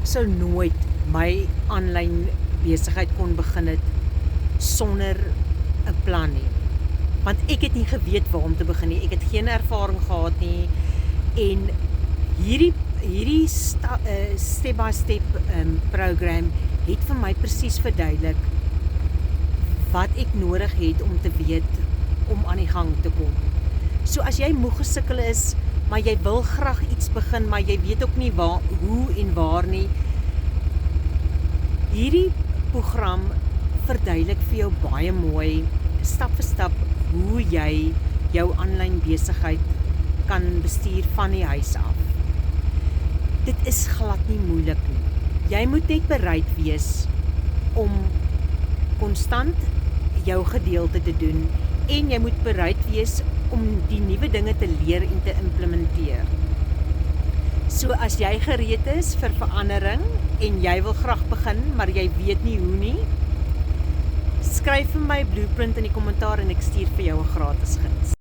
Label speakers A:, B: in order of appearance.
A: sou nooit my aanlyn besigheid kon begin het sonder 'n plan nie. Want ek het nie geweet waar om te begin nie. Ek het geen ervaring gehad nie en hierdie step by step program het vir my presies verduidelik wat ek nodig het om te weet om aan die gang te kom. So as jy moeg gesukkel is, maar jy wil graag iets begin, maar jy weet ook nie hoe en waar nie. Hierdie program verduidelik vir jou baie mooi, stap vir stap, hoe jy jou aanlyn besigheid kan bestuur van die huis af. Dit is glad nie moeilik nie. Jy moet net bereid wees om konstant jou gedeelte te doen en jy moet bereid wees om die nuwe dinge te leer en te implementeer. So as jy gereed is vir verandering en jy wil graag begin, maar jy weet nie hoe nie, skryf vir my blueprint in die kommentaar en ek stuur vir jou 'n gratis gids.